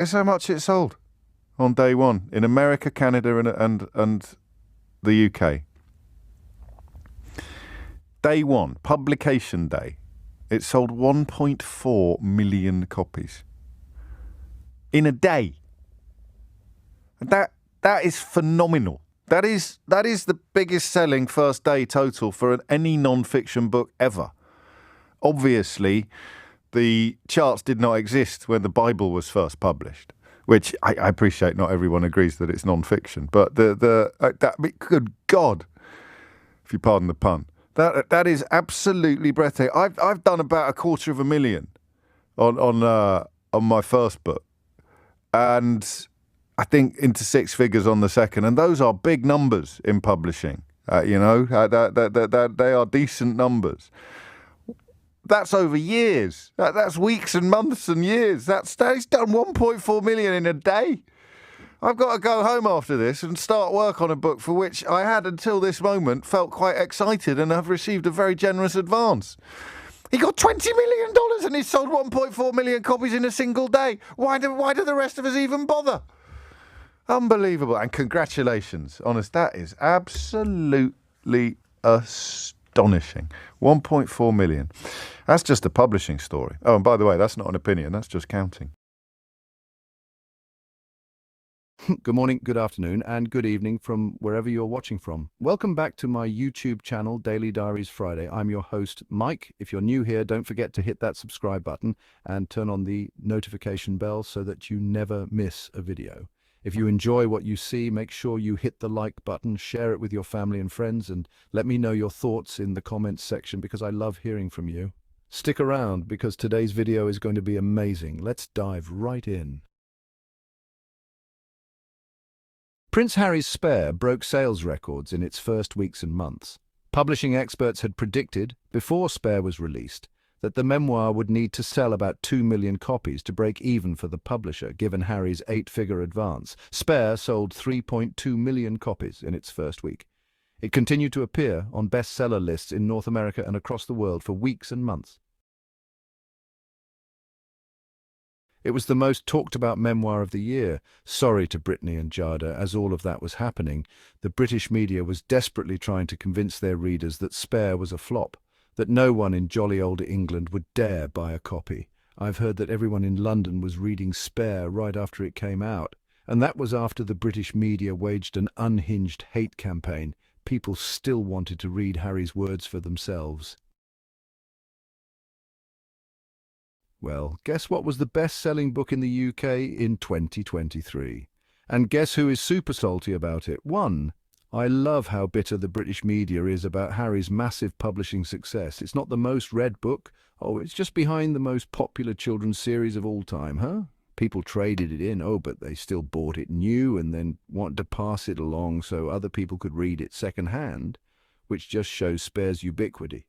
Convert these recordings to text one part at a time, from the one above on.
Guess how much it sold on day one in America, Canada, and the UK. Day one, publication day, it sold 1.4 million copies in a day. That is phenomenal. That is the biggest selling first day total for any non-fiction book ever. Obviously, the charts did not exist when the Bible was first published, which I appreciate. Not everyone agrees that it's non-fiction, but good God, if you pardon the pun, that is absolutely breathtaking. I've done about 250,000 on my first book, and I think into six figures on the second, and those are big numbers in publishing. They are decent numbers. That's over years. That's weeks and months and years. He's done 1.4 million in a day. I've got to go home after this and start work on a book for which I had until this moment felt quite excited and have received a very generous advance. He got $20 million and he sold 1.4 million copies in a single day. Why do the rest of us even bother? Unbelievable. And congratulations. Honest, that is absolutely astonishing. 1.4 million. That's just a publishing story. Oh, and by the way, that's not an opinion. That's just counting. Good morning, good afternoon, and good evening from wherever you're watching from. Welcome back to my YouTube channel, Daily Diaries Friday. I'm your host, Mike. If you're new here, don't forget to hit that subscribe button and turn on the notification bell so that you never miss a video. If you enjoy what you see, make sure you hit the like button, share it with your family and friends, and let me know your thoughts in the comments section because I love hearing from you. Stick around because today's video is going to be amazing. Let's dive right in. Prince Harry's Spare broke sales records in its first weeks and months. Publishing experts had predicted, before Spare was released, that the memoir would need to sell about 2 million copies to break even for the publisher, given Harry's 8-figure advance. Spare sold 3.2 million copies in its first week. It continued to appear on bestseller lists in North America and across the world for weeks and months. It was the most talked-about memoir of the year. Sorry to Brittany and Jada, as all of that was happening. The British media was desperately trying to convince their readers that Spare was a flop, that no one in jolly old England would dare buy a copy. I've heard that everyone in London was reading Spare right after it came out, and that was after the British media waged an unhinged hate campaign. People still wanted to read Harry's words for themselves. Well, guess what was the best-selling book in the UK in 2023? And guess who is super salty about it? One. I love how bitter the British media is about Harry's massive publishing success. It's not the most read book. Oh, it's just behind the most popular children's series of all time, huh? People traded it in, but they still bought it new and then wanted to pass it along so other people could read it second-hand, which just shows Spare's ubiquity.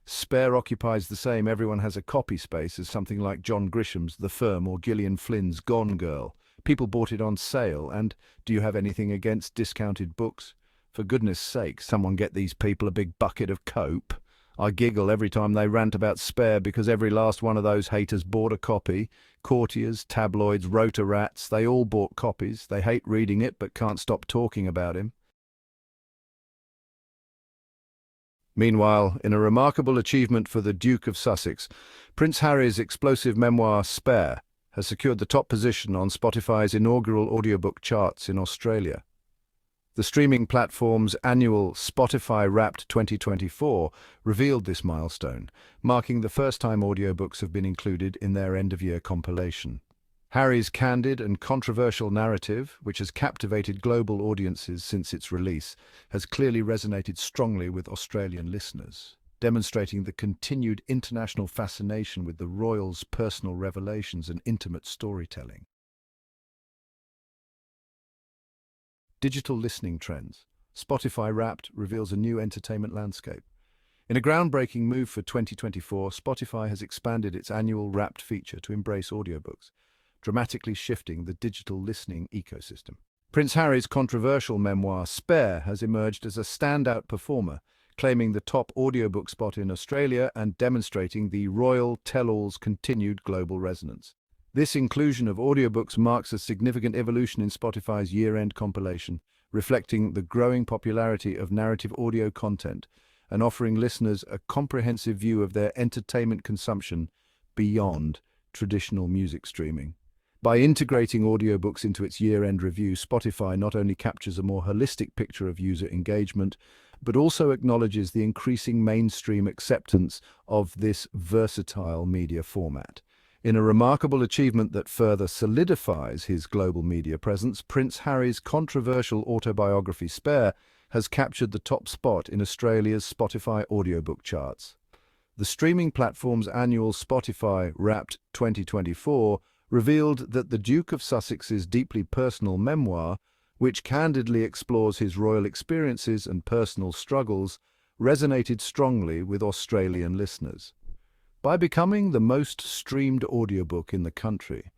Spare occupies the same everyone has a copy space as something like John Grisham's The Firm or Gillian Flynn's Gone Girl. People bought it on sale, and do you have anything against discounted books? For goodness sake, someone get these people a big bucket of cope. I giggle every time they rant about Spare because every last one of those haters bought a copy. Courtiers, tabloids, rotor-rats, they all bought copies. They hate reading it but can't stop talking about him. Meanwhile, in a remarkable achievement for the Duke of Sussex, Prince Harry's explosive memoir Spare has secured the top position on Spotify's inaugural audiobook charts in Australia. The streaming platform's annual Spotify Wrapped 2024 revealed this milestone, marking the first time audiobooks have been included in their end-of-year compilation. Harry's candid and controversial narrative, which has captivated global audiences since its release, has clearly resonated strongly with Australian listeners, demonstrating the continued international fascination with the royal's personal revelations and intimate storytelling. Digital listening trends. Spotify Wrapped reveals a new entertainment landscape. In a groundbreaking move for 2024, Spotify has expanded its annual Wrapped feature to embrace audiobooks, dramatically shifting the digital listening ecosystem. Prince Harry's controversial memoir Spare has emerged as a standout performer, claiming the top audiobook spot in Australia and demonstrating the royal tell-all's continued global resonance. This inclusion of audiobooks marks a significant evolution in Spotify's year-end compilation, reflecting the growing popularity of narrative audio content and offering listeners a comprehensive view of their entertainment consumption beyond traditional music streaming. By integrating audiobooks into its year-end review, Spotify not only captures a more holistic picture of user engagement, but also acknowledges the increasing mainstream acceptance of this versatile media format. In a remarkable achievement that further solidifies his global media presence, Prince Harry's controversial autobiography Spare has captured the top spot in Australia's Spotify audiobook charts. The streaming platform's annual Spotify Wrapped 2024 revealed that the Duke of Sussex's deeply personal memoir, which candidly explores his royal experiences and personal struggles, resonated strongly with Australian listeners. By becoming the most streamed audiobook in the country,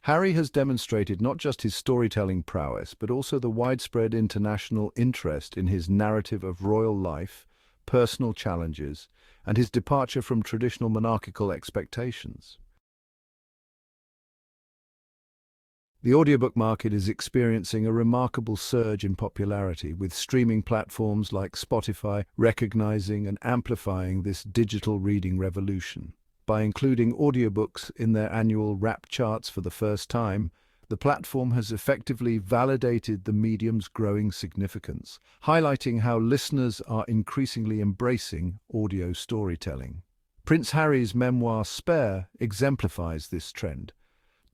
Harry has demonstrated not just his storytelling prowess, but also the widespread international interest in his narrative of royal life, personal challenges, and his departure from traditional monarchical expectations. The audiobook market is experiencing a remarkable surge in popularity, with streaming platforms like Spotify recognizing and amplifying this digital reading revolution. By including audiobooks in their annual Wrapped charts for the first time, the platform has effectively validated the medium's growing significance, highlighting how listeners are increasingly embracing audio storytelling. Prince Harry's memoir Spare exemplifies this trend,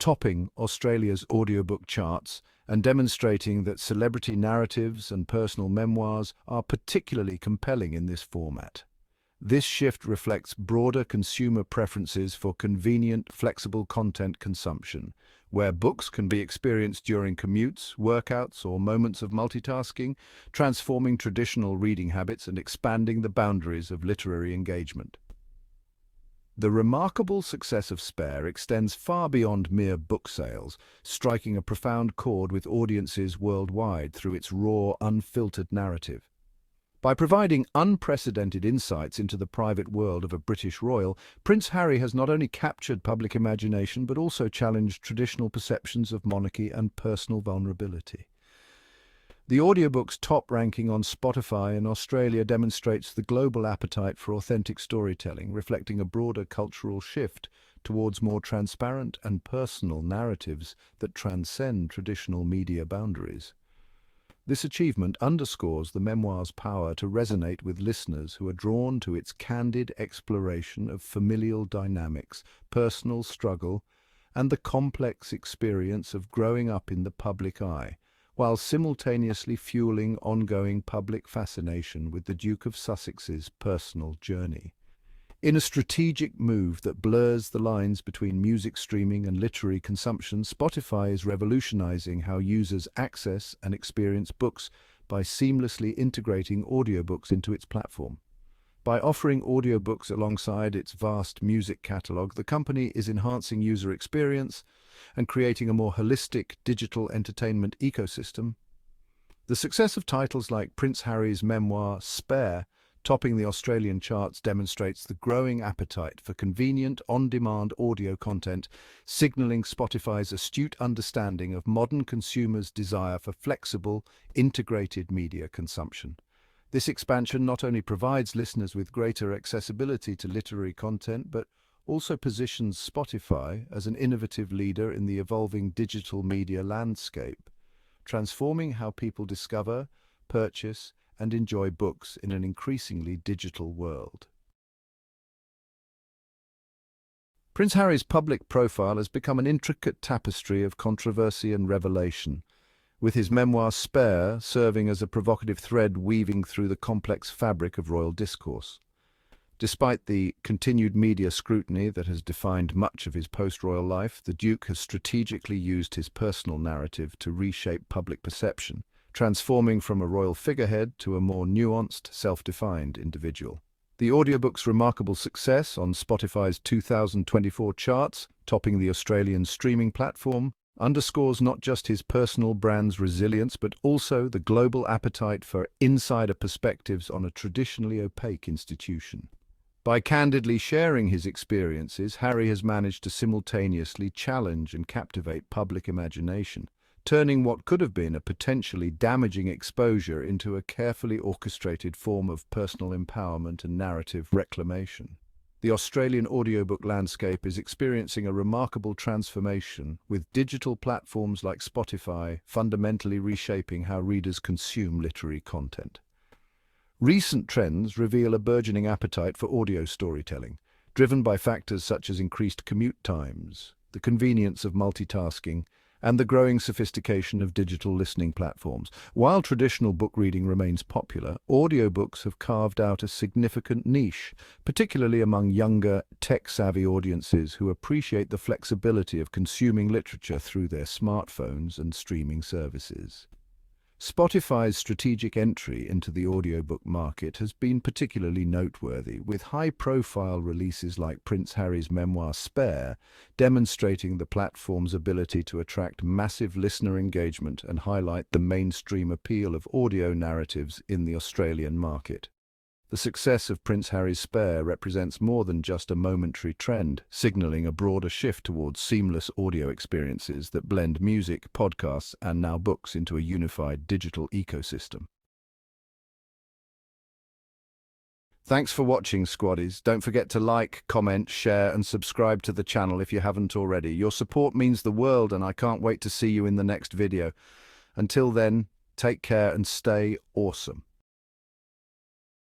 topping Australia's audiobook charts and demonstrating that celebrity narratives and personal memoirs are particularly compelling in this format. This shift reflects broader consumer preferences for convenient, flexible content consumption, where books can be experienced during commutes, workouts, or moments of multitasking, transforming traditional reading habits and expanding the boundaries of literary engagement. The remarkable success of Spare extends far beyond mere book sales, striking a profound chord with audiences worldwide through its raw, unfiltered narrative. By providing unprecedented insights into the private world of a British royal, Prince Harry has not only captured public imagination but also challenged traditional perceptions of monarchy and personal vulnerability. The audiobook's top ranking on Spotify in Australia demonstrates the global appetite for authentic storytelling, reflecting a broader cultural shift towards more transparent and personal narratives that transcend traditional media boundaries. This achievement underscores the memoir's power to resonate with listeners who are drawn to its candid exploration of familial dynamics, personal struggle, and the complex experience of growing up in the public eye, while simultaneously fueling ongoing public fascination with the Duke of Sussex's personal journey. In a strategic move that blurs the lines between music streaming and literary consumption, Spotify is revolutionizing how users access and experience books by seamlessly integrating audiobooks into its platform. By offering audiobooks alongside its vast music catalog, the company is enhancing user experience and creating a more holistic digital entertainment ecosystem. The success of titles like Prince Harry's memoir Spare, topping the Australian charts, demonstrates the growing appetite for convenient, on-demand audio content, signaling Spotify's astute understanding of modern consumers' desire for flexible, integrated media consumption. This expansion not only provides listeners with greater accessibility to literary content, but also positions Spotify as an innovative leader in the evolving digital media landscape, transforming how people discover, purchase, and enjoy books in an increasingly digital world. Prince Harry's public profile has become an intricate tapestry of controversy and revelation, with his memoir Spare serving as a provocative thread weaving through the complex fabric of royal discourse. Despite the continued media scrutiny that has defined much of his post-royal life, the Duke has strategically used his personal narrative to reshape public perception, transforming from a royal figurehead to a more nuanced, self-defined individual. The audiobook's remarkable success on Spotify's 2024 charts, topping the Australian streaming platform, underscores not just his personal brand's resilience, but also the global appetite for insider perspectives on a traditionally opaque institution. By candidly sharing his experiences, Harry has managed to simultaneously challenge and captivate public imagination, turning what could have been a potentially damaging exposure into a carefully orchestrated form of personal empowerment and narrative reclamation. The Australian audiobook landscape is experiencing a remarkable transformation, with digital platforms like Spotify fundamentally reshaping how readers consume literary content. Recent trends reveal a burgeoning appetite for audio storytelling, driven by factors such as increased commute times, the convenience of multitasking, and the growing sophistication of digital listening platforms. While traditional book reading remains popular, audiobooks have carved out a significant niche, particularly among younger, tech-savvy audiences who appreciate the flexibility of consuming literature through their smartphones and streaming services. Spotify's strategic entry into the audiobook market has been particularly noteworthy, with high-profile releases like Prince Harry's memoir Spare demonstrating the platform's ability to attract massive listener engagement and highlight the mainstream appeal of audio narratives in the Australian market. The success of Prince Harry's Spare represents more than just a momentary trend, signaling a broader shift towards seamless audio experiences that blend music, podcasts, and now books into a unified digital ecosystem. Thanks for watching, Squaddies. Don't forget to like, comment, share, and subscribe to the channel if you haven't already. Your support means the world, and I can't wait to see you in the next video. Until then, take care and stay awesome.